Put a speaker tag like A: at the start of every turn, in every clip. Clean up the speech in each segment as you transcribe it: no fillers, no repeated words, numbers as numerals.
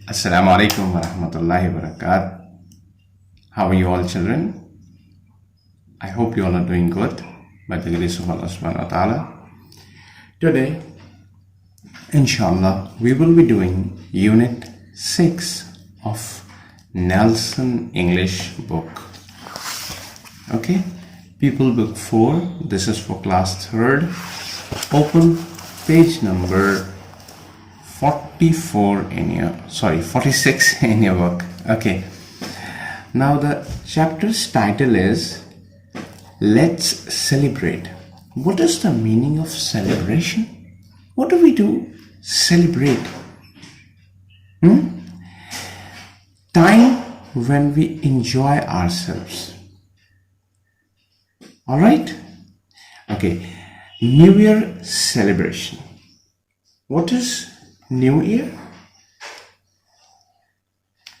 A: Assalamu alaikum wa rahmatullahi wa barakatuh. How are you all, children? I hope you all are doing good by the grace of Allah subhanahu wa ta'ala. Today, inshallah, we will be doing Unit 6 of Nelson English book. Okay, People Book 4, this is for class 3rd. Open page number 46 in your book. Okay, now the chapter's title is Let's Celebrate. What is the meaning of celebration? What do we do? Celebrate. Time when we enjoy ourselves. All right. Okay, New Year celebration. What is New Year?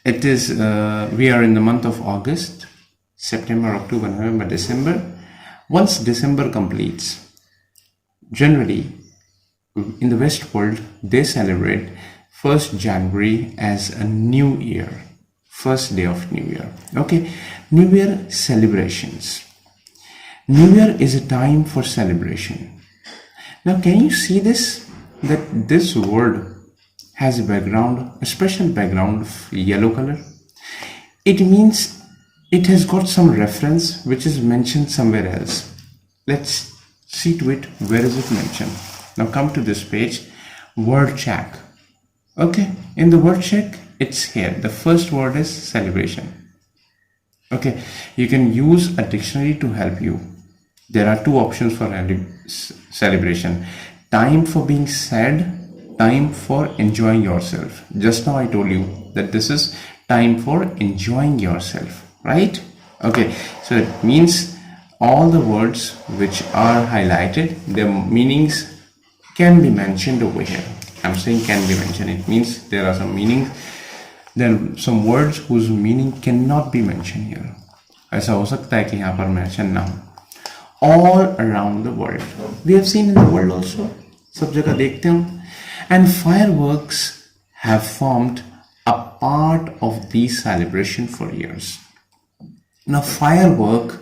A: It is, we are in the month of August, September, October, November, December. Once December completes, generally in the West world, they celebrate 1st January as a new year, first day of New Year. Okay, New Year celebrations. New Year is a time for celebration. Now, can you see this? That this word has a background, a special background of yellow color. It means it has got some reference which is mentioned somewhere else. Let's see to it. Where is it mentioned? Now come to this page, word check. Okay, in the word check, it's here. The first word is celebration. Okay, you can use a dictionary to help you. There are two options for celebration. Time for being sad, time for enjoying yourself. Just now I told you that this is time for enjoying yourself, right? Okay, so it means all the words which are highlighted, their meanings can be mentioned over here. I'm saying can be mentioned. It means there are some meanings, there are some words whose meaning cannot be mentioned here. ऐसा हो सकता है कि यहाँ पर mention ना हो. All around the world, we have seen in the world also, सब जगह देखते हो. And fireworks have formed a part of these celebration for years. Now firework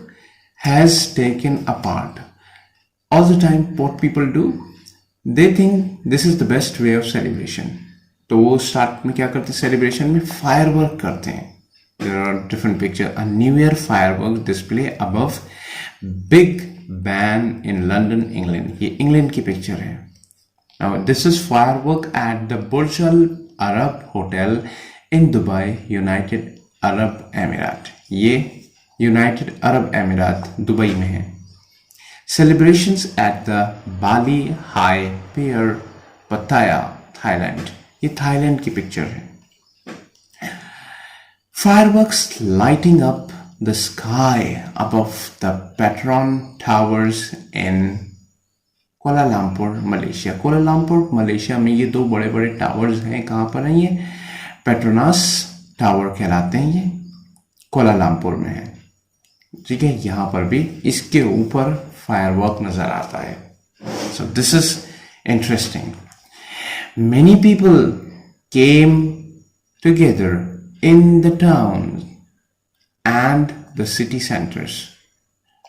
A: has taken a part. All the time what people do, they think this is the best way of celebration. तो वो start में क्या करते हैं, celebration में firework करते हैं. There are different pictures. A New Year fireworks display above Big Ben in London, England. ये England की picture है. Now this is firework at the Burj Al Arab Hotel in Dubai, United Arab Emirates. ये United Arab Emirates Dubai में है. Celebrations at the Bali High Pier, Pattaya, Thailand. ये Thailand की picture है. Fireworks lighting up the sky above the Patron Towers in Kuala Lumpur, Malaysia. Kuala Lumpur, Malaysia में ये दो बड़े बड़े टावर्स हैं. कहाँ पर हैं ये? पेट्रोनास टावर कहलाते हैं. ये कोलालमपुर में है. ठीक है, यहाँ पर भी इसके ऊपर फायरवर्क नजर आता है. So this is interesting. Many people came together in the towns and the city centers.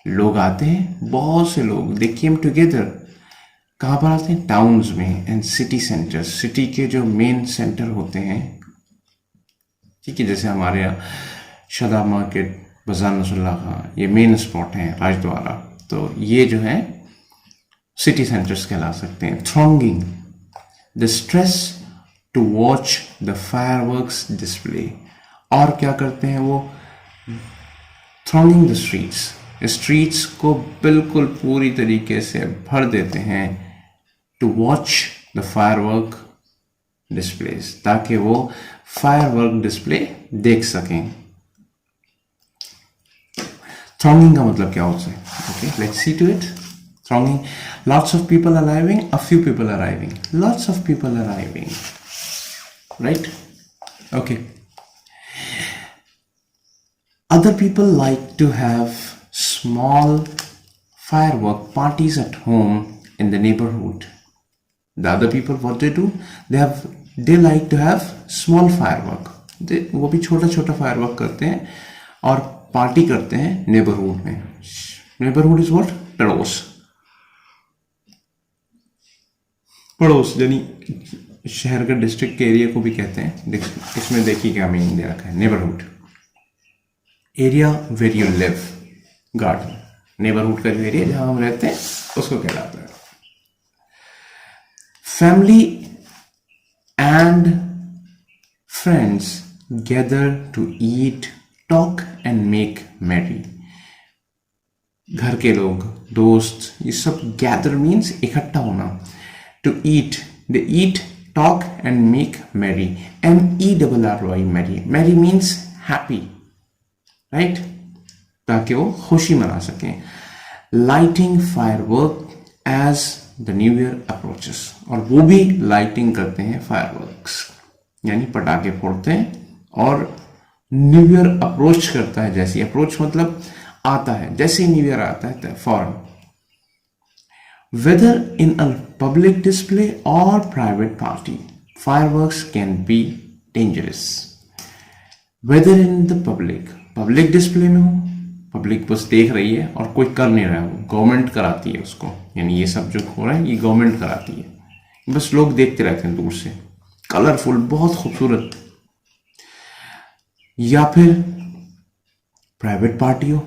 A: लोग आते हैं, बहुत से लोग. They came together. कहाँ पर आते हैं? टाउन्स में एंड सिटी सेंटर्स. सिटी के जो मेन सेंटर होते हैं, ठीक है, जैसे हमारे यहाँ शादाब मार्केट, बाजार नसरुल्लाह खां, ये मेन स्पॉट हैं, राजद्वारा. तो ये जो है सिटी सेंटर्स कहला सकते हैं. Thronging the streets to watch the fireworks display. और क्या करते हैं वो? Thronging the streets. स्ट्रीट्स को बिल्कुल पूरी तरीके से भर देते हैं to watch the firework displays, ताकि वो फायरवर्क डिस्प्ले देख सकें. थ्रॉन्गिंग का मतलब क्या होता है? Okay, let's see to it. Thronging, lots of people arriving, a few people arriving, lots of people arriving, right? Okay. Other people like to have small firework parties at home in the neighborhood. The other people, what they do, they have they like to have small firework, वो भी छोटा छोटा firework करते हैं और party करते हैं neighbourhood में. Neighbourhood is what? पड़ोस. पड़ोस यानी शहर का डिस्ट्रिक्ट के एरिया को भी कहते हैं. इसमें देखिए क्या मीनिंग दे रखा है. Neighbourhood area where you live, garden. Neighbourhood का जो एरिया जहां हम रहते हैं उसको कहलाता है. Family and friends gather to eat, talk and make merry. घर के लोग, दोस्त, ये सब गैदर मीन्स इकट्ठा होना. To eat, they eat, talk and make merry. MERRY, merry. Merry means happy, right, ताकि वो खुशी मना सकें. Lighting firework as the new year approaches, और वो भी लाइटिंग करते हैं फायरवर्क्स, यानी पटाखे फोड़ते हैं. और न्यू ईयर अप्रोच करता है, जैसे अप्रोच मतलब आता है, जैसे न्यू ईयर आता है फौरन. Whether in a public display और private party, fireworks can be dangerous. Whether in the public display में हो, पब्लिक बस देख रही है और कोई कर नहीं रहा है, गवर्नमेंट कराती है उसको, यानी ये सब जो हो रहा है ये गवर्नमेंट कराती है, बस लोग देखते रहते हैं दूर से, कलरफुल, बहुत खूबसूरत. या फिर प्राइवेट पार्टी हो,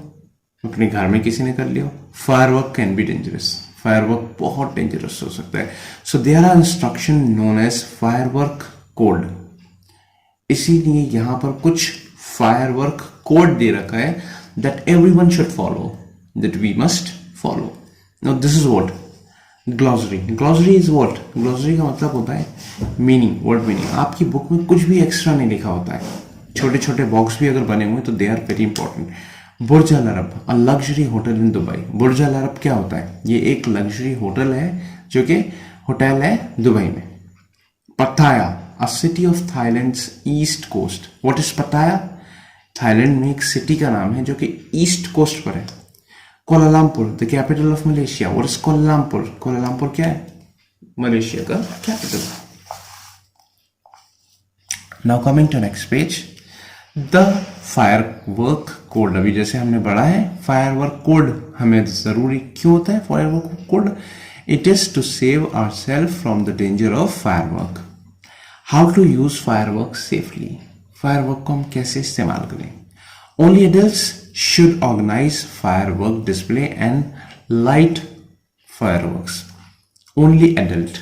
A: अपने घर में किसी ने कर लिया हो, firework can be dangerous. Firework बहुत डेंजरस हो सकता है. So there are instruction known as firework code. इसीलिए यहां पर कुछ फायरवर्क कोड दे रखा है that everyone should follow, that we must follow. Now this is what glossary. Glossary is what? Glossary का मतलब होता है मीनिंग, वर्ड मीनिंग. आपकी बुक में कुछ भी एक्स्ट्रा नहीं लिखा होता है. छोटे छोटे बॉक्स भी अगर बने हुए तो they are very important. Burj Al Arab, a luxury hotel in Dubai. Burj Al Arab क्या होता है? ये एक लग्जरी होटल है जो कि होटल है दुबई में. Pattaya, a city of Thailand's east coast. What is Pattaya? Thailand में एक सिटी का नाम है जो कि ईस्ट कोस्ट पर है. Kuala Lumpur, the capital of Malaysia. What is Kuala Lumpur? Kuala Lumpur क्या है? मलेशिया का capital. Now coming to next page, the firework code. अभी जैसे हमने पढ़ा है फायरवर्क कोड हमें जरूरी क्यों होता है. Firework code, it is to save ourself from the danger of firework. How to use firework safely. Firework को हम कैसे इस्तेमाल करें. Only adults should organise firework display and light fireworks. Only adult.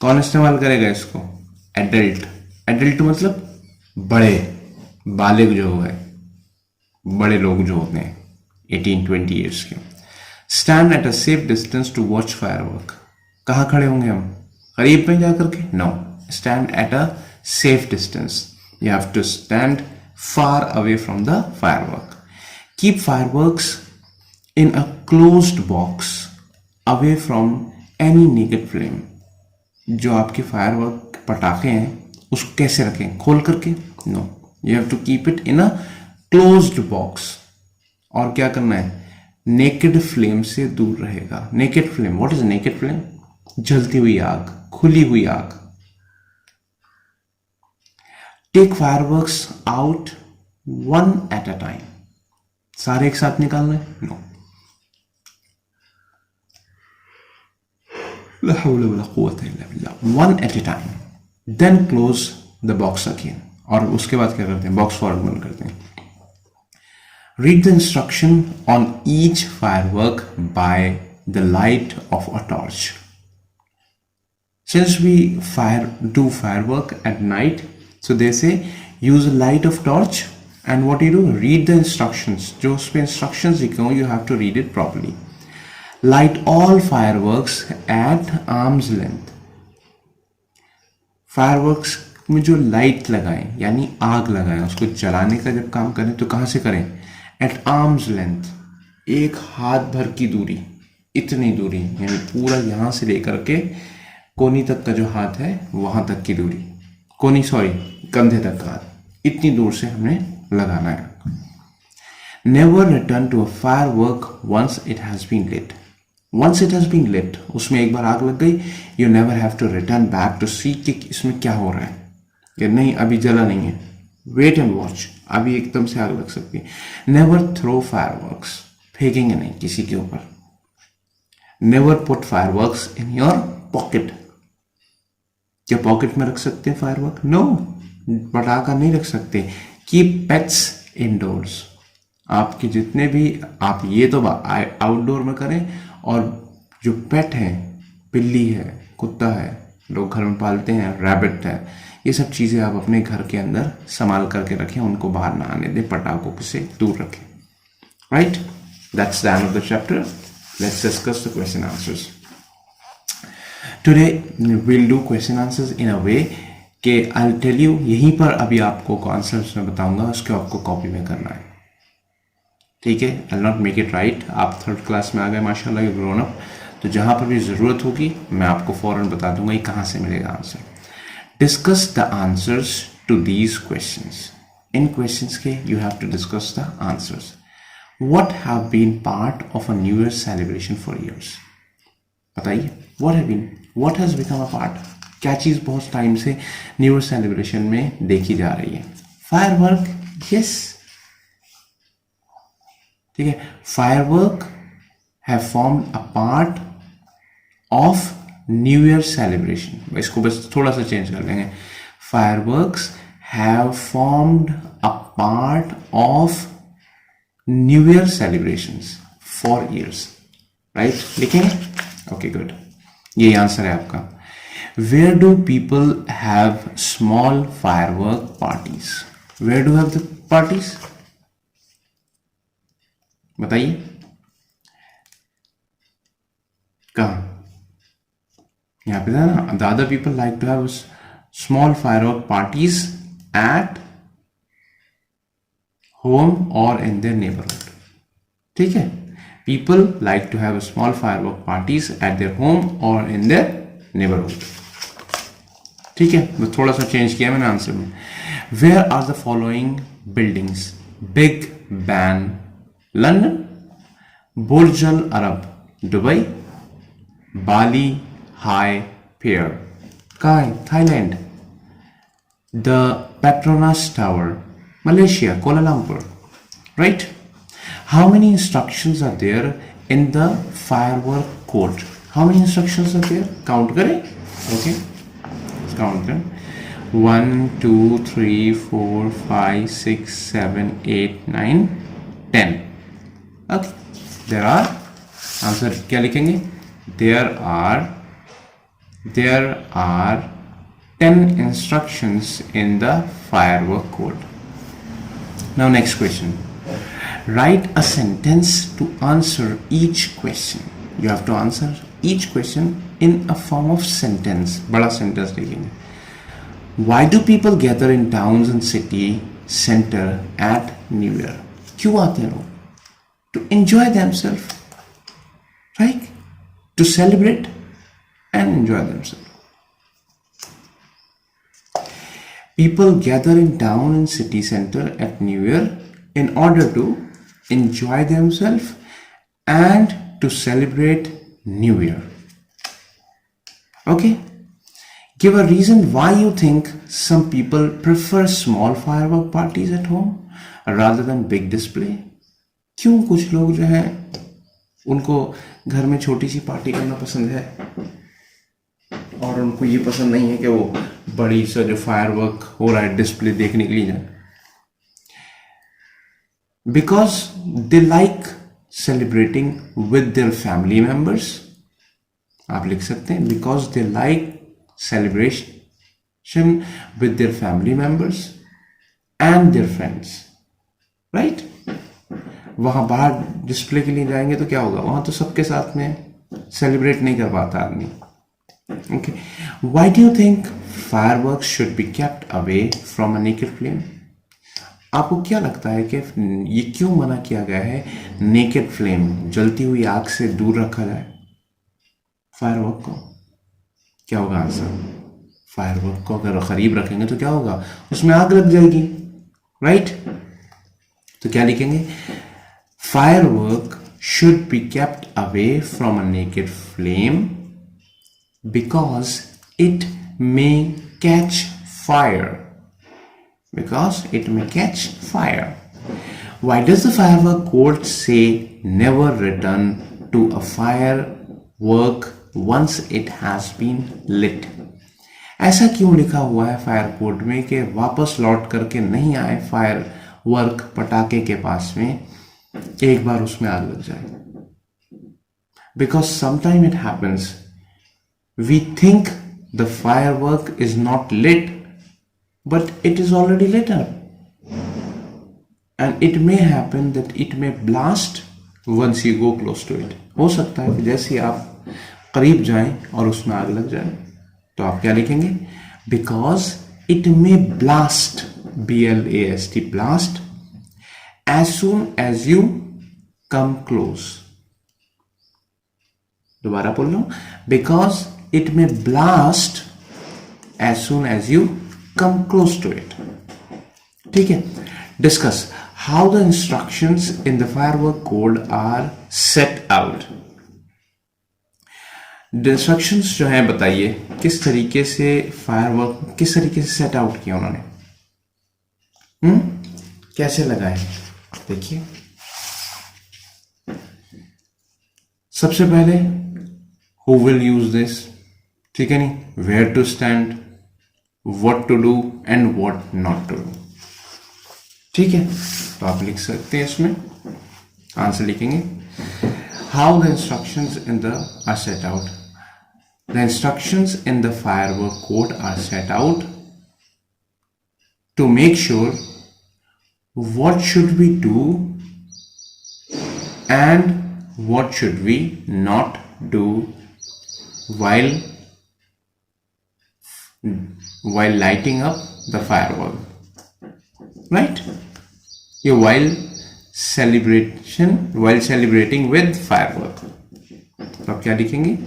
A: कौन इस्तेमाल करेगा इसको? एडल्ट. एडल्ट मतलब बड़े, बालिग जो है, बड़े लोग जो होते हैं 18-20 ईयर्स के. Stand at a safe distance to watch firework. कहाँ खड़े होंगे हम? करीब में जाकर के? No. Stand at a safe distance. You have to stand far away from the firework. Keep fireworks in a closed box away from any naked flame. जो आपके फायरवर्क पटाखे हैं उसको कैसे रखें? खोल करके? No. You have to keep it in a closed box. और क्या करना है? नेकेड फ्लेम से दूर रहेगा. Naked flame, what is naked flame? जलती हुई आग, खुली हुई आग. Take fireworks out one at a time. सारे एक साथ निकालना है? नो. ला हौला वला कुव्वता इल्ला बिल्लाह. One at a time. Then close the box again. और उसके बाद क्या करते हैं? बॉक्स फॉरवर्ड बंद करते हैं. Read the instruction on each firework by the light of a torch. Since we do firework at night, so they say use a light of torch, and what you do, read the instructions. जो उसमें instructions लिखे हों, you have to read it properly. Light all fireworks at arm's length. Fireworks में जो light लगाएं यानी आग लगाएं, उसको जलाने का जब काम करें तो कहाँ से करें? At arm's length, एक हाथ भर की दूरी, इतनी दूरी, यानी पूरा यहाँ से लेकर के कोनी तक का जो हाथ है वहां तक की दूरी, कोनी सॉरी कंधे तक का हाथ, इतनी दूर से हमने लगाना है. Never return to a firework once it has been lit. Once it has been lit, उसमें एक बार आग लग गई, you never have to return back to see कि इसमें क्या हो रहा है, कि नहीं अभी जला नहीं है, वेट एंड वॉच, अभी एकदम से आग लग सकती है। नेवर थ्रो फायरवर्क्स, फेंकेंगे नहीं किसी के ऊपर। Never put fireworks in your pocket, क्या पॉकेट में रख सकते हैं फायरवर्क? नो, पटाखा नहीं रख सकते। कीप पेट्स इनडोर्स, आपके जितने भी, आप ये तो आउटडोर में करें, और जो पेट है, बिल्ली है, कुत्ता है, लोग घर में पालते हैं, रैबिट है, ये सब चीज़ें आप अपने घर के अंदर संभाल करके रखें, उनको बाहर ना आने दें, पटाखों से दूर रखें। Right, that's the end of the chapter. Let's discuss the question answers. Today will do question answers in a way कि आई विल टेल यू, यहीं पर अभी आपको आंसर्स में बताऊंगा, उसको आपको कॉपी में करना है, ठीक है। I will not make it right. आप थर्ड क्लास में आ गए माशाल्लाह, यू ग्रोन अप, तो जहां पर भी ज़रूरत होगी मैं आपको फ़ौरन बता दूंगा ये कहाँ से मिलेगा answer. Discuss the answers to these questions, इन क्वेश्चंस के you have to discuss the answers. What have been part of a new year celebration for years, बताइए। What has become a part, क्या चीज़ बहुत टाइम से new year celebration में देखी जा रही है? फायरवर्क, यस, ठीक है। Firework have formed a part of new year celebration, इसको बस थोड़ा सा चेंज कर लेंगे। Fireworks have formed a part of new year celebrations for years, right, लिखेंगे? ओके, गुड, यही आंसर है आपका। Where do people have small firework parties, where do have the parties, बताइए कहाँ? यहाँ पे था ना, the other people like to have small firework parties at home और इन देयर नेबरहुड, ठीक है। People like to have small firework parties at their home और इन देयर नेबरहुड, ठीक है। बस थोड़ा सा चेंज किया मैंने आंसर में। Where are the following buildings, Big Ben London, Burj Al Arab Dubai, Bali Hai pier कहाँ है? Thailand. The Petronas tower Malaysia Kuala Lumpur, right. How many instructions are there in the firework code, how many instructions are there, count करें, okay, count करें। 1 2 3 4 5 6 7 8 9 10, okay, there are, answer क्या लिखेंगे? there are 10 instructions in the firework code. Now next question, write a sentence to answer each question. You have to answer each question in a form of sentence, बड़ा sentence लिखेंगे। Why do people gather in towns and city center at New Year? क्यों आते हैं लोग? To enjoy themselves, right? To celebrate and enjoy themselves. People gather in town and city center at New Year in order to enjoy themselves and to celebrate New Year. Okay? Give a reason why you think some people prefer small firework parties at home rather than big display. क्यों कुछ लोग जो हैं उनको घर में छोटी सी party करना पसंद है और उनको ये पसंद नहीं है कि वो बड़ी सा जो फायरवर्क हो रहा है डिस्प्ले देखने के लिए जाए? Because they like celebrating with their family members, आप लिख सकते हैं because they like celebration with their family members and their friends, right. वहां बाहर डिस्प्ले के लिए जाएंगे तो क्या होगा, वहां तो सबके साथ में सेलिब्रेट नहीं कर पाता आदमी। Okay, why do you think fireworks should be kept away from a naked flame? आपको क्या लगता है कि ये क्यों मना किया गया है नेकेड फ्लेम, जलती हुई आग से दूर रखा जाए फायरवर्क को? क्या होगा आंसर? फायरवर्क को अगर करीब रखेंगे तो क्या होगा, उसमें आग लग जाएगी, राइट। तो क्या लिखेंगे? Firework should be kept away from a naked flame because it may catch fire. Because it may catch fire. Why does the firework code say never return to a firework once it has been lit? ऐसा क्यों लिखा हुआ है fire code में कि वापस लौट करके नहीं आए फायर वर्क पटाखे के पास में एक बार उसमें आग लग जाए? Because sometime it happens, we think the firework is not lit, but it is already lit up. And it may happen that it may blast once you go close to it. हो सकता है कि जैसे आप करीब जाएं और उसमें आग लग जाए, तो आप क्या लिखेंगे? Because it may blast, B-L-A-S-T, blast, as soon as you come close. दोबारा बोल रहा हूं, because it may blast as soon as you come close to it. ठीक है? Discuss how the instructions in the firework code are set out. Instructions जो हैं बताइए किस तरीके से फायरवर्क किस तरीके से सेट आउट किया उन्होंने, कैसे लगाए? देखिए, सबसे पहले who will use this, ठीक है नहीं, where to stand, what to do and what not to do. ठीक है, तो आप लिख सकते हैं इसमें आंसर लिखेंगे. How the instructions in the are set out. The instructions in the firework code are set out to make sure what should we do and what should we not do while lighting up the firework, right? While celebrating with firework. तो आप क्या लिखेंगे?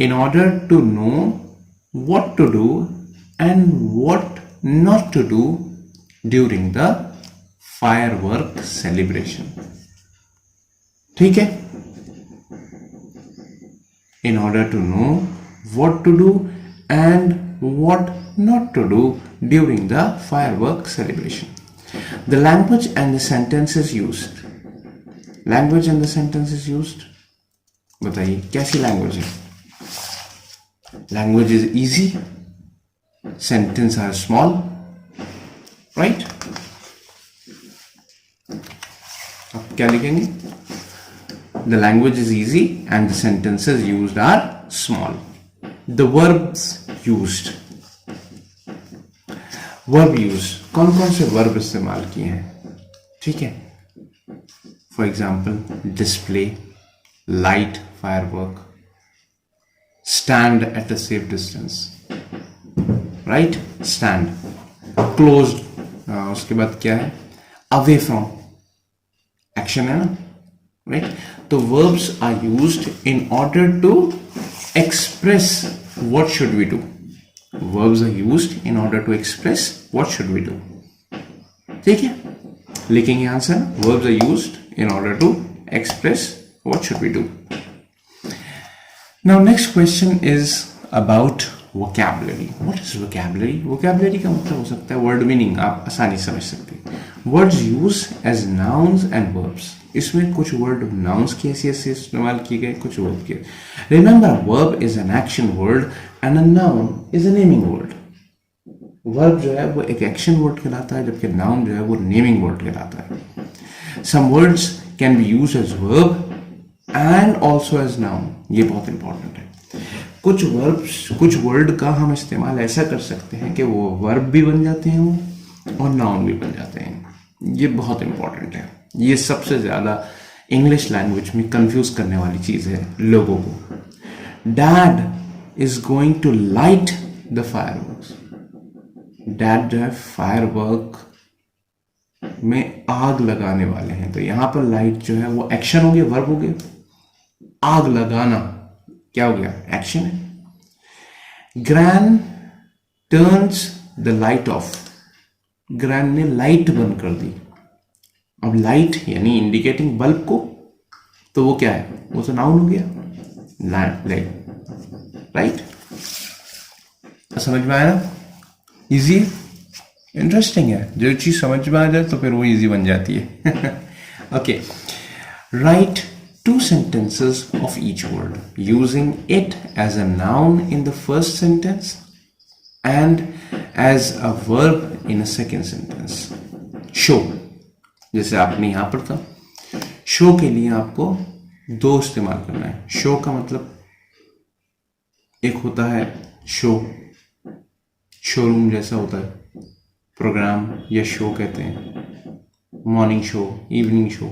A: In order to know what to do and what not to do during the firework celebration. ठीक है? In order to know what to do and what not to do during the firework celebration. The language and the sentences used. Language and the sentences used. बताइए कैसी language है? Language is easy. Sentences are small, right? आप क्या लिखेंगे? The language is easy and the sentences used are small. The verbs used. Verb used. कौन कौन से verb इस्तेमाल किए हैं? ठीक है? For example, display, light firework, stand at a safe distance, right? Stand. Closed. उसके बाद क्या है? Away from. Action है ना? Right? So verbs are used in order to express what should we do. Verbs are used in order to express what should we do. ठीक है? लिखेंगे answer. Verbs are used in order to express what should we do. Now next question is about vocabulary. What is vocabulary? Vocabulary का मतलब हो सकता है word meaning, आप आसानी समझ सकते हैं. Words used as nouns and verbs. इसमें कुछ word nouns की हैसियत से इस्तेमाल किए गए, कुछ verb के. Remember, verb is an action word and a noun is a naming word. Verb जो है वो एक action word कहलाता है, जबकि noun जो है वो naming word कहलाता है. Some words can be used as verb and also as noun. ये बहुत इंपॉर्टेंट है. कुछ वर्ड का हम इस्तेमाल ऐसा कर सकते हैं कि वो वर्ब भी बन जाते हैं और नाउन भी बन जाते हैं. ये बहुत इंपॉर्टेंट है. ये सबसे ज्यादा इंग्लिश लैंग्वेज में कंफ्यूज करने वाली चीज है लोगों को. Dad is going to light the fireworks. Dad जो है फायरवर्क में आग लगाने वाले हैं. तो यहां पर लाइट जो है वो एक्शन हो गया, वर्ब हो गया. आग लगाना क्या हो गया? एक्शन है. Grand turns the light of. Grand ने लाइट बंद कर दी. अब लाइट यानी इंडिकेटिंग बल्ब को, तो वो क्या है, वो तो नाउन हो गया, राइट। समझ में आया ना, इजी, इंटरेस्टिंग है, जो चीज समझ में आ जाए तो फिर वो इजी बन जाती है। Okay, right two sentences of each word using it as a noun in the first sentence and as a verb in a second sentence. Show, जैसे आपने यहां पर था, शो के लिए आपको दो इस्तेमाल करना है। शो का मतलब एक होता है शो, शोरूम जैसा होता है, प्रोग्राम या शो कहते हैं, मॉर्निंग शो, इवनिंग शो,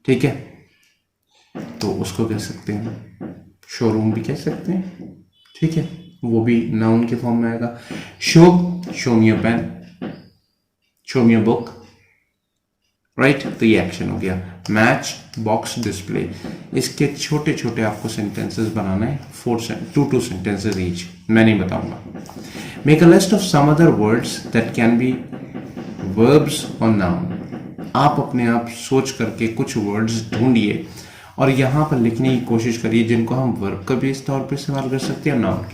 A: ठीक है, तो उसको कह सकते हैं, शोरूम भी कह सकते हैं, ठीक है, वो भी नाउन के फॉर्म में आएगा। Show me a pen, show me a book, right, तो ये एक्शन हो गया। मैच, बॉक्स, डिस्प्ले, इसके छोटे छोटे आपको सेंटेंसेस बनाना है, 2 सेंटेंसेस ईच, मैं नहीं बताऊंगा। Make a list of some other words that can be verbs or noun, आप अपने आप सोच करके कुछ वर्ड्स ढूंढिए और यहां पर लिखने की कोशिश करिए जिनको हम वर्ब का भी इस तौर पर इस्तेमाल कर सकते हैं, नाउन।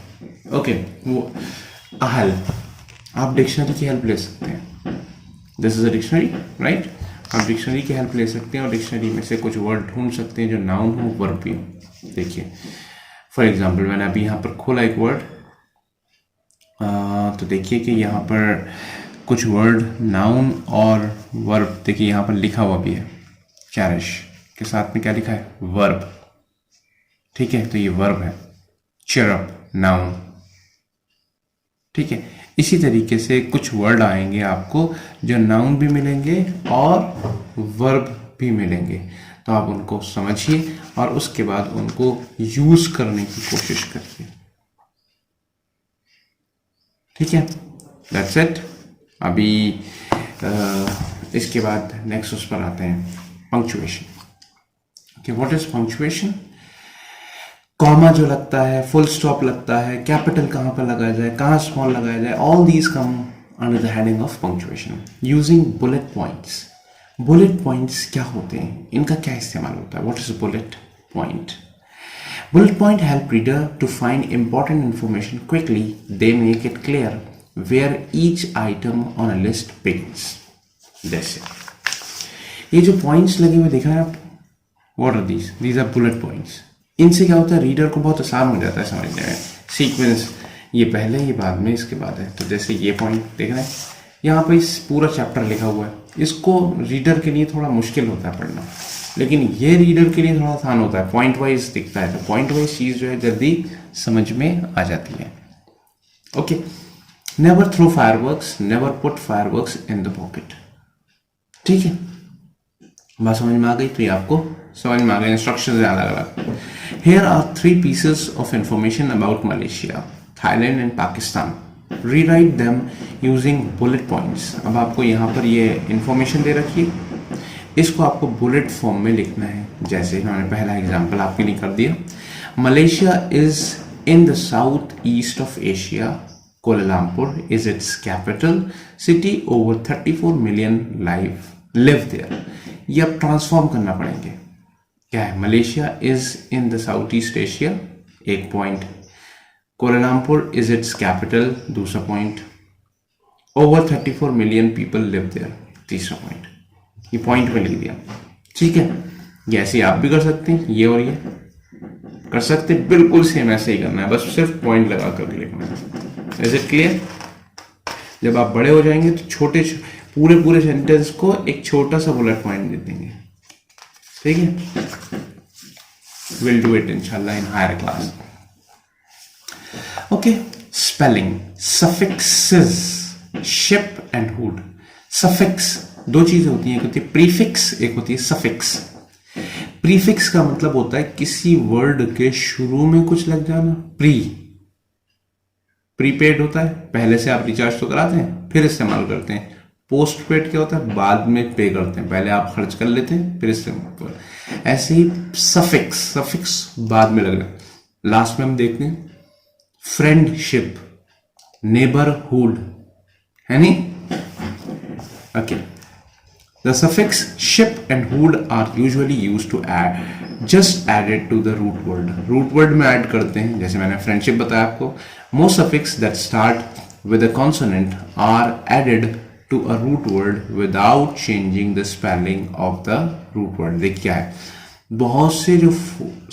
A: ओके, वो हेल्प, आप डिक्शनरी की हेल्प ले सकते हैं, this is a dictionary, right, आप डिक्शनरी की हेल्प ले सकते हैं और डिक्शनरी में से कुछ वर्ड ढूंढ सकते हैं जो नाउन हो, वर्ब भी हो। देखिए फॉर एग्जाम्पल मैंने अभी यहाँ पर खोला एक वर्ड, तो देखिए कि यहाँ पर कुछ वर्ड नाउन और वर्ब, देखिए यहाँ पर लिखा हुआ भी है, चैरिश के साथ में क्या लिखा है, वर्ब, ठीक है, तो ये वर्ब है। चेयरअप नाउन, ठीक है। इसी तरीके से कुछ वर्ड आएंगे आपको जो नाउन भी मिलेंगे और वर्ब भी मिलेंगे, तो आप उनको समझिए और उसके बाद उनको यूज करने की कोशिश करिए, ठीक है, दैट्स इट। अभी इसके बाद नेक्स्ट उस पर आते हैं, punctuation. Okay, what is punctuation? Comma जो लगता है, फुल स्टॉप लगता है, कैपिटल कहां पर लगाया जाए, कहां स्मॉल लगाया जाए, all these come under the heading of punctuation. Using bullet points, bullet points क्या होते हैं, इनका क्या इस्तेमाल होता है, what is bullet point? Bullet point help reader to find important information quickly. They make it clear where each item on a list begins. जैसे ये जो पॉइंट्स लगे हुए देखा है आप, what are these? These are bullet points. इनसे क्या होता है, रीडर को बहुत आसान हो जाता है समझने में, सीक्वेंस, ये पहले ये बाद में इसके बाद है। तो जैसे ये पॉइंट देख रहे हैं, यहाँ पर इस पूरा चैप्टर लिखा हुआ है, इसको रीडर के लिए थोड़ा मुश्किल होता है पढ़ना, लेकिन ये रीडर के लिए थोड़ा आसान होता है, पॉइंट वाइज दिखता है, तो पॉइंट वाइज चीज जो है जल्दी समझ में आ जाती है। Okay, never throw fireworks, never put fireworks in the pocket, ठीक है, बात समझ में आ गई? तो ये आपको समझ में आ गया, इंस्ट्रक्शंस है अलग अलग। Here are 3 pieces of information about Malaysia, Thailand and Pakistan. Rewrite them using bullet points. अब आपको यहाँ पर ये इंफॉर्मेशन दे रखी है, इसको आपको बुलेट फॉर्म में लिखना है। जैसे मैंने पहला एग्जांपल आपके लिए कर दिया, Malaysia is in the south east of Asia, Kuala Lumpur is its capital city, over 34 million live there. ये अब ट्रांसफॉर्म करना पड़ेंगे, क्या है, Malaysia is in the south east Asia, एक point, Kuala Lumpur is its capital, दूसरा point, over 34 million people live there, तीसरा point. ये पॉइंट में लिख दिया, ठीक है। ये ऐसे आप भी कर सकते हैं, ये और ये कर सकते हैं, बिल्कुल सेम ऐसे ही करना है, बस सिर्फ पॉइंट लगा कर लिखना है। Is it clear? जब आप बड़े हो जाएंगे तो छोटे पूरे सेंटेंस को एक छोटा सा बुलेट पॉइंट दे देंगे, ठीक है। विल डू इट इंशाल्लाह in higher class. Okay, spelling, suffixes, ship and hood. Suffix दो चीजें होती हैं, एक होती है प्रीफिक्स, एक होती है सफिक्स। प्रीफिक्स का मतलब होता है किसी वर्ड के शुरू में कुछ लग जाना, प्रीपेड होता है, पहले से आप रिचार्ज तो कराते हैं फिर इस्तेमाल करते हैं। पोस्ट पेड क्या होता है, बाद में पे करते हैं, पहले आप खर्च कर लेते हैं फिर इस्तेमाल करते हैं। ऐसे ही सफिक्स बाद में लग रहा है। लास्ट में हम देखते हैं फ्रेंडशिप, नेबरहुड, है नहीं? Okay, The suffix ship and hood are usually used to add, just added to the root word. Root word में add करते हैं, जैसे मैंने friendship बताया आपको. Most suffix that start with a consonant are added to a root word without changing the spelling of the root word. देखिए क्या है, बहुत से जो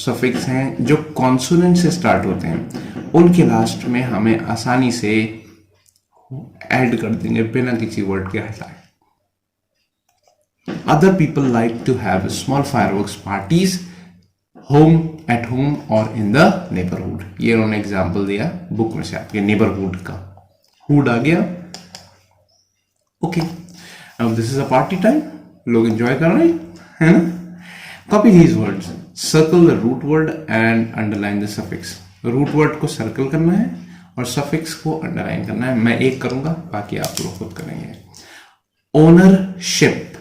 A: सफिक्स हैं जो कॉन्सोनेंट से स्टार्ट होते हैं उनके लास्ट में हमें आसानी से ऐड कर देंगे बिना किसी वर्ड के हटाए. Other people like to have small fireworks parties at home or in the neighborhood. ये उन्होंने एग्जाम्पल दिया बुक में से आपके नेबरहुड का. हुड आ गया. Okay, now this is a party time. लोग एंजॉय कर रहे हैं ना. Copy these words. Circle the root word and underline the suffix. Root word को सर्कल करना है और सफिक्स को अंडरलाइन करना है. मैं एक करूंगा, बाकी आप लोग खुद करेंगे. ओनरशिप,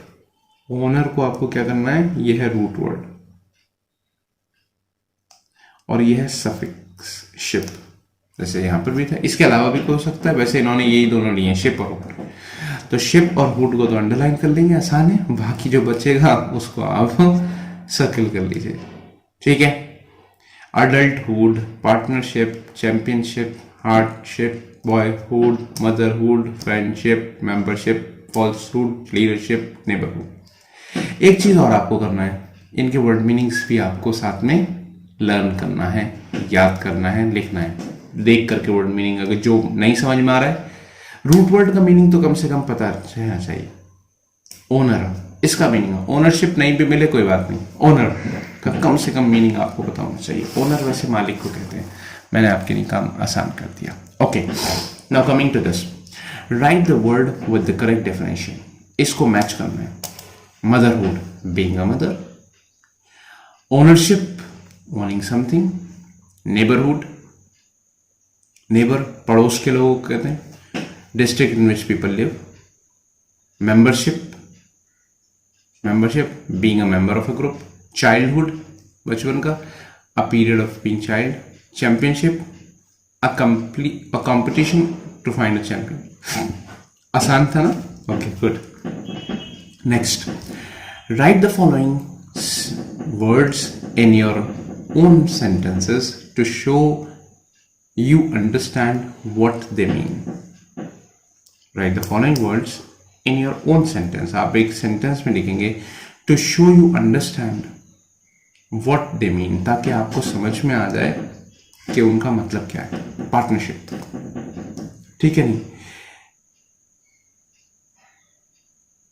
A: ओनर को आपको क्या करना है, यह है रूट वर्ड और यह है सफिक्स शिप, जैसे यहां पर भी था. इसके अलावा भी हो सकता है, वैसे इन्होंने यही दोनों लिए, शिप और हुड. तो शिप और हुड को तो अंडरलाइन कर लेंगे, आसान है. बाकी जो बचेगा उसको आप सर्कल कर लीजिए. ठीक है. Adulthood, partnership, championship, hardship, boyhood, motherhood, friendship, membership, falsehood, leadership, neighbourhood. एक चीज और आपको करना है, इनके वर्ड मीनिंग्स भी आपको साथ में लर्न करना है, याद करना है, लिखना है. देख करके वर्ड मीनिंग, अगर जो नहीं समझ में आ रहा है, रूट वर्ड का मीनिंग तो कम से कम पता रहना चाहिए. ओनर, इसका मीनिंग, ओनरशिप नहीं भी मिले कोई बात नहीं, ओनर का कम से कम मीनिंग आपको पता होना चाहिए. ओनर वैसे मालिक को कहते हैं. मैंने आपके लिए काम आसान कर दिया. Okay, now coming to this, right the word with the correct definition. इसको मैच करना है. Motherhood, being a mother. Ownership, owning something. Neighbourhood, neighbour पड़ोस के लोगों को कहते हैं. District in which people live. Membership, membership being a member of a group. Childhood, बचपन का, a period of being child. Championship, a competition to find a champion. आसान था ना. Okay, good. Next, right the following words in your own sentences to show you understand what they mean. Write the following words in your own sentence. आप एक sentence में लिखेंगे to show you understand what they mean, ताकि आपको समझ में आ जाए कि उनका मतलब क्या है. पार्टनरशिप, ठीक है नहीं.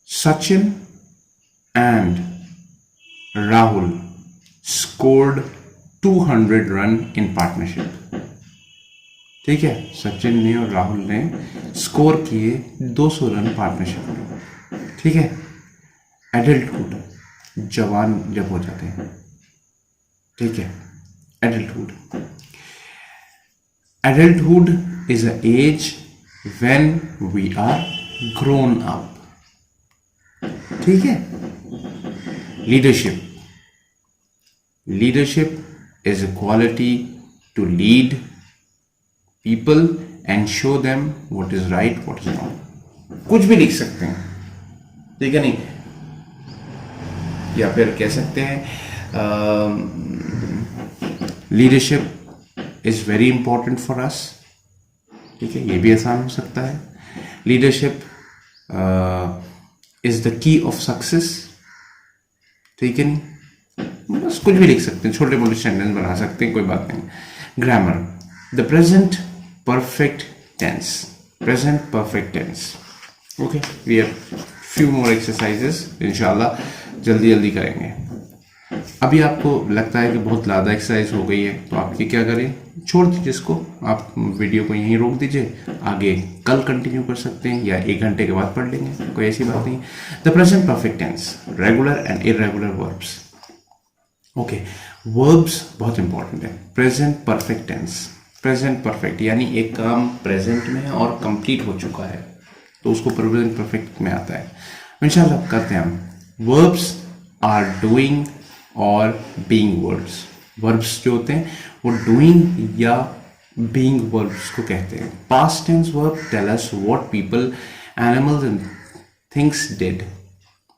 A: Sachin and Rahul scored 200 run in partnership. ठीक है, सचिन ने और राहुल ने स्कोर किए 200 रन पार्टनरशिप में. ठीक है. एडल्टहुड, जवान जब हो जाते हैं. ठीक है. Adulthood, adulthood is a age when we are grown up. ठीक है. Leadership, leadership is a quality to lead people and show them what is right, what is wrong. कुछ भी लिख सकते हैं, ठीक है नहीं. या फिर कह सकते हैं leadership is very important for us. ठीक है, ये भी आसान हो सकता है. Leadership is the key of success. ठीक है नहीं, बस कुछ भी लिख सकते हैं, छोटे मोटे सेंटेंस बना सकते हैं, कोई बात नहीं. Grammar, the present perfect tense, present perfect tense. Okay, we have few more exercises, इंशाल्लाह जल्दी करेंगे. अभी आपको लगता है कि बहुत ज़्यादा एक्सरसाइज हो गई है, तो आप क्या करें, छोड़ दीजिए इसको. आप वीडियो को यहीं रोक दीजिए, आगे कल कंटिन्यू कर सकते हैं या 1 घंटे के बाद पढ़ लेंगे, कोई ऐसी बात नहीं. The present perfect tense, regular and irregular verbs. Okay, verbs बहुत इंपॉर्टेंट है. Present perfect tense, present perfect यानी एक काम प्रेजेंट में है और कंप्लीट हो चुका है, तो उसको प्रेजेंट परफेक्ट में आता है. इंशाल्लाह करते हैं हम. वर्ब्स आर डूइंग और बीइंग वर्ड्स. वर्ब्स जो होते हैं वो डूइंग या बीइंग वर्ब्स को कहते हैं. Past tense verb tell us what people, animals and things did.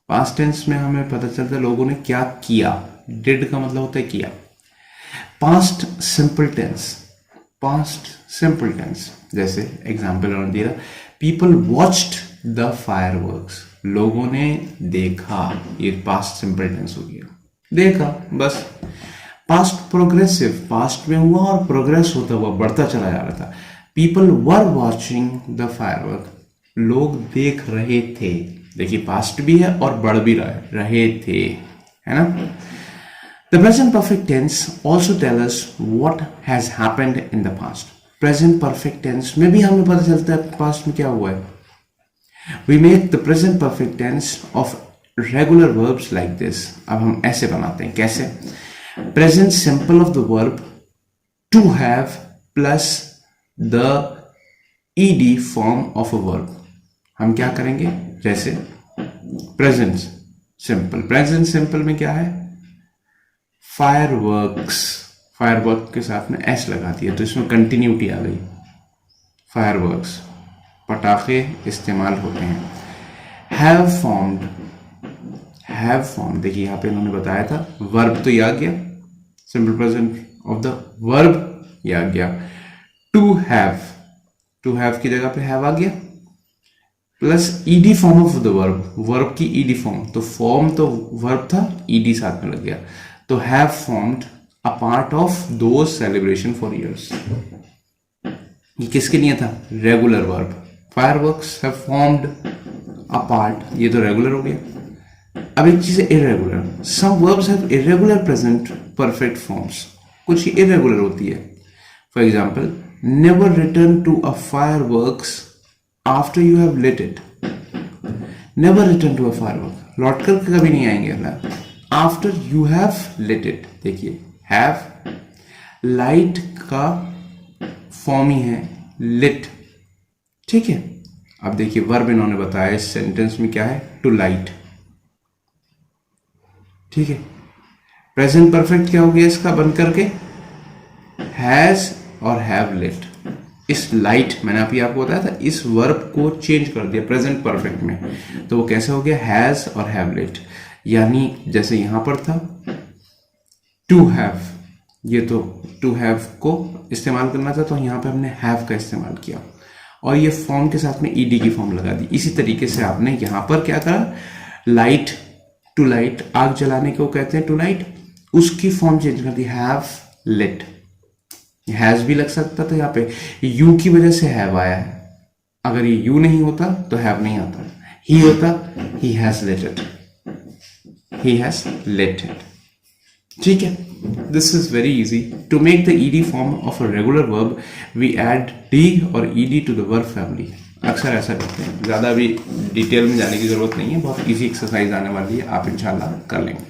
A: Past tense में हमें पता चलता है लोगों ने क्या किया, डिड का मतलब होता है किया। Past simple tense, past simple tense, जैसे एग्जाम्पल और दिया, पीपल वॉच्ड द फायरवर्क्स, लोगों ने देखा, ये पास्ट सिंपल टेंस हो गया, देखा बस। पास्ट प्रोग्रेसिव, पास्ट में हुआ और प्रोग्रेस होता हुआ बढ़ता चला जा रहा था। People were watching the firework, लोग देख रहे थे, देखिए पास्ट भी है और बढ़ भी रहे थे, है ना। The present perfect tense also tell us what has happened in the past. Present perfect tense में भी हमें पता चलता है past में क्या हुआ है। We make the present perfect tense of regular verbs like this. अब हम ऐसे बनाते हैं, कैसे? Present simple of the verb to have plus the ed form of a verb. हम क्या करेंगे? जैसे present simple, present simple में क्या है? फायरवर्क्स, फायरवर्क के साथ में एस लगा दिया तो इसमें कंटिन्यूटी आ गई। फायरवर्क्स, पटाखे इस्तेमाल होते हैं। हैव फॉर्म्ड, हैव फॉर्म, देखिए यहाँ पे इन्होंने बताया था वर्ब तो ये आ गया, simple present of the verb ये आ गया। टू हैव की जगह पे हैव आ गया, plus ED form of the verb, verb की ईडी फॉर्म, तो फॉर्म तो वर्ब था, ईडी साथ में लग गया, तो have formed a part of those celebration for years. ये किसके लिए था? Regular verb. Fireworks have formed a part, ये तो रेगुलर हो गया। अब एक चीज है irregular. Some verbs have irregular present perfect forms. कुछ irregular होती है। For example, never return to a fireworks after you have lit it. Never return to a firework. लौट कर कभी नहीं आएंगे ना। After you have lit it, देखिए हैव लाइट का फॉर्म ही है लिट, ठीक है। अब देखिए वर्ब इन्होंने बताया इस सेंटेंस में क्या है, टू लाइट, ठीक है। प्रेजेंट परफेक्ट क्या हो गया इसका बन करके, हैज और हैव लिट। इस लाइट मैंने अभी आपको बताया था, इस वर्ब को चेंज कर दिया प्रेजेंट परफेक्ट में, तो वो कैसे हो गया, हैज और हैव लिट। यानी जैसे यहां पर था टू हैव, ये तो टू हैव को इस्तेमाल करना था, तो यहां पे हमने हैव का इस्तेमाल किया और ये फॉर्म के साथ में ईडी की फॉर्म लगा दी। इसी तरीके से आपने यहां पर क्या करा, लाइट, टू लाइट, आग जलाने को कहते हैं टू लाइट, उसकी फॉर्म चेंज कर दी, हैव लिट। हैज भी लग सकता था, यहाँ पे यू की वजह से हैव आया है, अगर ये यू नहीं होता तो हैव नहीं आता, ही होता ही has lit it, he has let it, ठीक है। This is very easy. To make the ed form of a regular verb, we add d or ed to the verb family. अक्सर ऐसा करते हैं, ज़्यादा भी डिटेल में जाने की ज़रूरत नहीं है, बहुत इजी एक्सरसाइज आने वाली है, आप इंशाल्लाह कर लेंगे।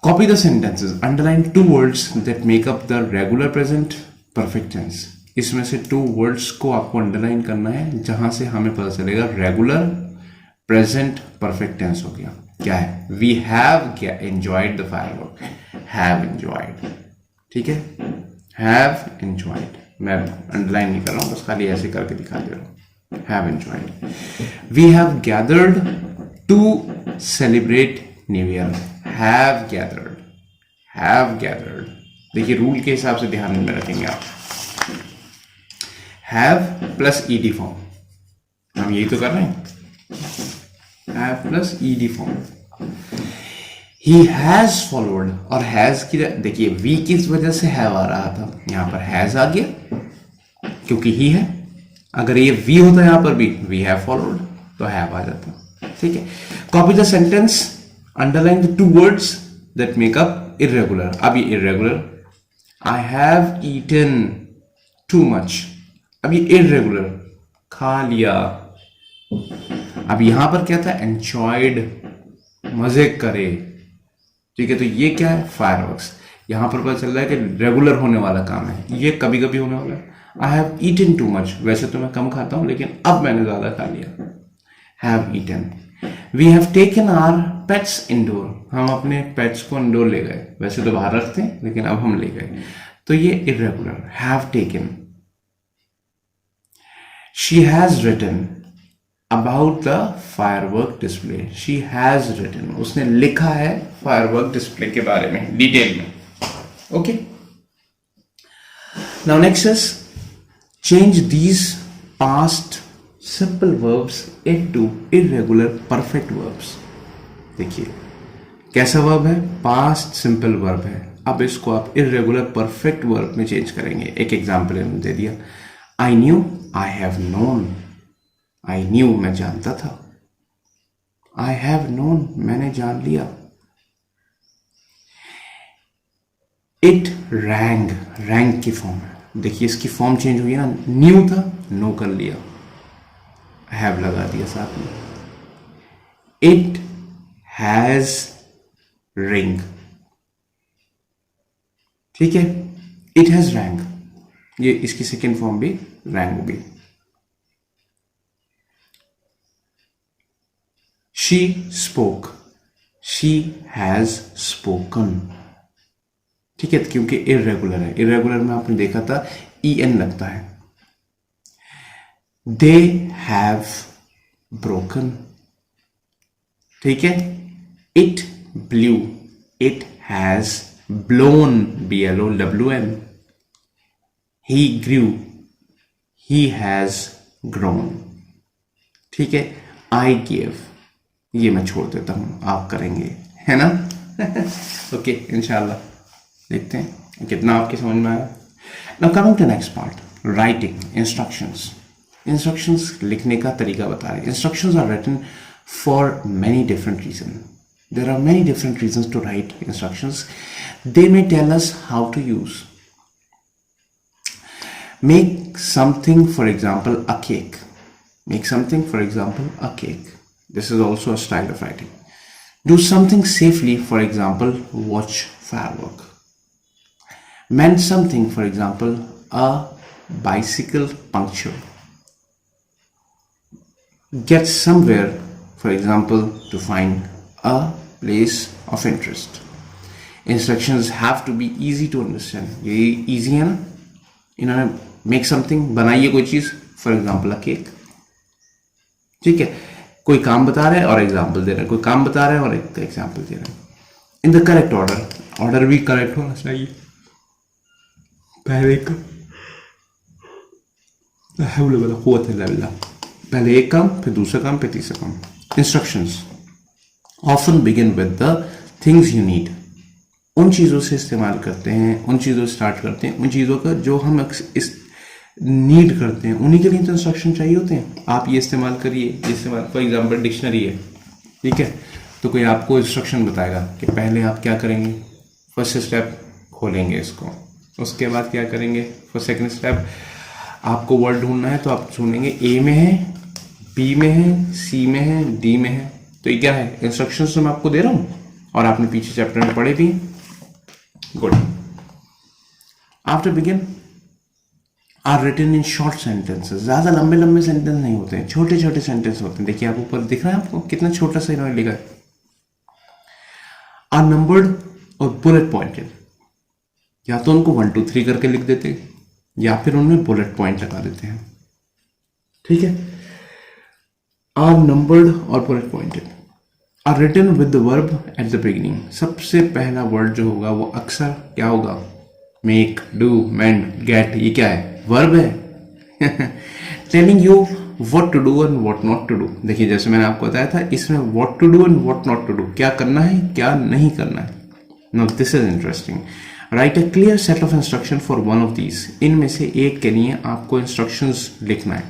A: Copy the sentences. Underline two words that make up the regular present perfect tense. इसमें से two words को आपको अंडरलाइन करना है जहां से हमें पता चलेगा रेगुलर प्रेजेंट परफेक्ट टेंस हो गया। क्या है, we have enjoyed the firework, have enjoyed, ठीक है, हैव एंजॉयड, मैं अंडरलाइन नहीं कर रहा हूं, बस खाली ऐसे करके दिखा दे रहा हूं, have enjoyed. We have gathered to celebrate new year, have gathered, have gathered, देखिए रूल के हिसाब से ध्यान में रखेंगे आप, हैव प्लस ईडी फॉर्म, हम यही तो कर रहे हैं, have plus ed form। he has followed, और has की देखिए we किस वजह से have आ रहा था, यहां पर has आ गया क्योंकि he है, अगर ये we होता यहां पर भी we have followed तो have आ जाता, ठीक है। copy the sentence, underline the two words that make up irregular। अब ये irregular, I have eaten too much, अब ये irregular, खा लिया। अब यहां पर क्या था, एंजॉयड, मजे करे, ठीक है। तो ये क्या है, फायरवर्क्स। यहां पर पता चल रहा है कि रेगुलर होने वाला काम है, ये कभी कभी होने वाला है। I have eaten too much, वैसे तो मैं कम खाता हूं लेकिन अब मैंने ज्यादा खा लिया, have eaten. We have taken our pets indoor, हम अपने पेट्स को इंडोर ले गए, वैसे तो बाहर रखते हैं लेकिन अब हम ले गए, तो ये irregular, have taken. She has written, about the firework display, she has written, उसने लिखा है फायरवर्क डिस्प्ले के बारे में डिटेल में. Okay, now next is change these past simple verbs into irregular perfect verbs. देखिए कैसा वर्ब है, पास्ट सिंपल वर्ब है. अब इसको आप इर्रेगुलर परफेक्ट वर्ब में चेंज करेंगे. एक एग्जांपल इन्होंने दे दिया, I knew, I have known. I knew मैं जानता था, आई हैव नोन मैंने जान लिया. इट रैंग, रैंग की फॉर्म है. देखिए इसकी फॉर्म चेंज हुई ना, न्यू था नो कर लिया, हैव लगा दिया साथ में. इट हैज रिंग, ठीक है, इट हैज रैंग, ये इसकी सेकेंड फॉर्म भी रैंग हो गई. She spoke, she has spoken, ठीक है, क्योंकि इरेगुलर है. इरेगुलर में आपने देखा था en लगता है. दे हैव ब्रोकन, ठीक है. It blew, it has blown, BLOWN. He grew, he has grown, ठीक है. आई गिव, ये मैं छोड़ देता हूं, आप करेंगे, है ना. ओके, इंशाल्लाह देखते हैं कितना आपके समझ में आया. Now coming to next part, writing instructions. Instructions लिखने का तरीका बता रहे हैं. Instructions are written for many different reason. There are many different reasons to write instructions. They may tell us how to use. Make something, for example a cake. Make something, for example, a cake. This is also a style of writing. Do something safely, for example, watch firework. Mend something, for example, a bicycle puncture. Get somewhere, for example, to find a place of interest. Instructions have to be easy to understand. ये easy है ना? इन्होंने make something, बनाइए कोई चीज, for example, a cake. ठीक है, कोई काम बता रहे हैं और एग्जाम्पल दे रहे हैं, कोई काम बता रहे हैं और एक एग्जाम्पल दे रहे हैं. In the correct order, order भी करेक्ट होना चाहिए. पहले पहले एक काम, फिर दूसरा काम, फिर तीसरा काम. Instructions often begin with the things you need. उन चीज़ों से इस्तेमाल करते हैं, उन चीज़ों से स्टार्ट करते हैं, उन चीज़ों का जो हम इस नीड करते हैं, उन्हीं के लिए तो इंस्ट्रक्शन चाहिए होते हैं. आप ये इस्तेमाल करिए, ये इस्तेमाल, फॉर एग्जांपल डिक्शनरी है, ठीक है, तो कोई आपको इंस्ट्रक्शन बताएगा कि पहले आप क्या करेंगे. फर्स्ट स्टेप खोलेंगे इसको, उसके बाद क्या करेंगे. फर्स्ट सेकंड स्टेप, आपको वर्ड ढूंढना है तो आप सुनेंगे ए में है, बी में है, सी में है, डी में है. तो ये क्या है, इंस्ट्रक्शंस तो मैं आपको दे रहा हूँ और आपने पीछे चैप्टर में पढ़े भी. Good. After begin are written in short sentences. ज़्यादा लंबे लंबे सेंटेंस नहीं होते हैं, छोटे छोटे सेंटेंस होते हैं. देखिए आप ऊपर दिख रहा है आपको कितना छोटा सा इन्होंने लिखा है. आर नंबर्ड और बुलेट पॉइंटेड. या तो उनको 1 2 3 करके लिख देते हैं या फिर उनमें बुलेट पॉइंट लगा देते हैं, ठीक है. आर नंबर्ड और bullet pointed. Are written with the verb at the beginning. सबसे पहला वर्ड जो होगा वो अक्सर क्या होगा, मेक, डू, मेंड, गेट. ये क्या है, वर्ब है. Telling you what to do and what not to do. देखिए जैसे मैंने आपको बताया था, इसमें what to do and what not to do, क्या करना है क्या नहीं करना है. Now this is interesting. Write a clear set of instruction for one of these. इनमें से एक के लिए आपको इंस्ट्रक्शंस लिखना है.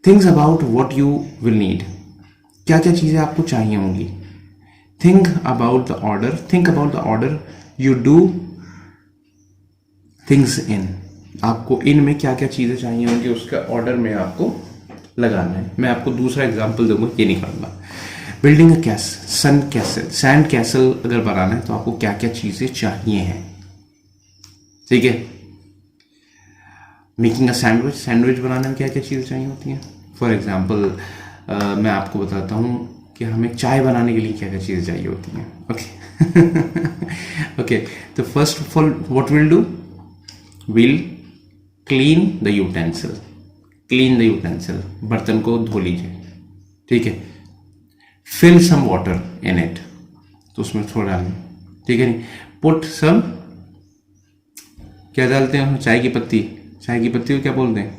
A: Things about what you will need. क्या क्या चीजें आपको चाहिए होंगी. Think about the order. Think about the order you do things in. आपको इन में क्या क्या चीजें चाहिए होंगी उसका ऑर्डर में आपको लगाना है. मैं आपको दूसरा एग्जांपल दूंगा, ये नहीं करना. Building a castle, sand castle अगर बनाना है तो आपको क्या क्या चीजें चाहिए हैं, ठीक है. मेकिंग अ सैंडविच, सैंडविच बनाने में क्या क्या चीजें चाहिए होती हैं. फॉर एग्जाम्पल मैं आपको बताता हूँ कि हमें चाय बनाने के लिए क्या क्या चीजें चाहिए होती हैं. ओके. ओके, तो first of all what will do, will clean the utensil. Clean the utensil, बर्तन को धो लीजिए, ठीक है, fill some water in it, तो उसमें थोड़ा डालें, ठीक है नहीं, पुट सम, क्या डालते हैं उसमें, चाय की पत्ती, चाय की पत्ती को क्या बोलते हैं,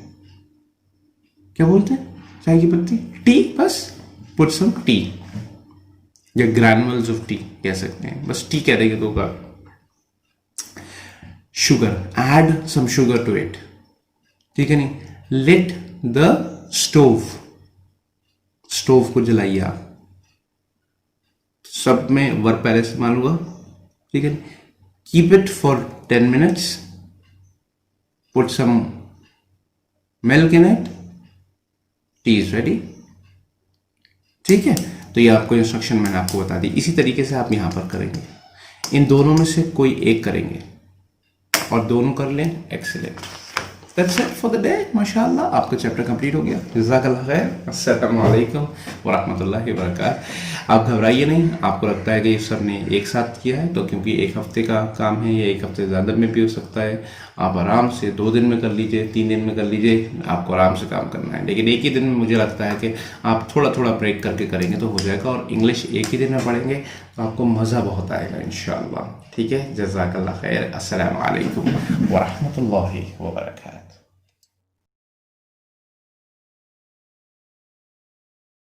A: क्या बोलते हैं चाय की पत्ती, टी, बस पुट सम टी, या ग्रैनुअल्स ऑफ टी कह सकते हैं, बस टी कह देंगे तो होगा। Sugar, add some sugar to it, ठीक है नहीं, लिट द स्टोव, स्टोव को जलाइए आप, सब में वर्ब पहले इस्तेमाल हुआ, ठीक है, keep it for 10 minutes, put some milk in it, tea is ready, ठीक है। तो ये आपको इंस्ट्रक्शन मैंने आपको बता दी, इसी तरीके से आप यहां पर करेंगे, इन दोनों में से कोई एक करेंगे और दोनों कर लें, excellent, that's it for the day, माशाल्लाह आपका चैप्टर कंप्लीट हो गया। जज़ाकल्लाह खैर, अस्सलामु अलैकुम व रहमतुल्लाहि व बरकातहू। आप घबराइए नहीं, आपको लगता है कि ये सब ने एक साथ किया है तो, क्योंकि एक हफ्ते का काम है, या एक हफ्ते ज़्यादा में भी हो सकता है, आप आराम से 2 दिन में कर लीजिए, 3 दिन में कर लीजिए, आपको आराम से काम करना है। लेकिन एक ही दिन में मुझे लगता है कि आप थोड़ा थोड़ा ब्रेक करके करेंगे तो हो जाएगा, और इंग्लिश एक ही दिन में पढ़ेंगे तो आपको मज़ा बहुत आएगा इंशाअल्लाह, ठीक है। जज़ाकल्लाह खैर, अस्सलामु अलैकुम व रहमतुल्लाहि व बरकातहू।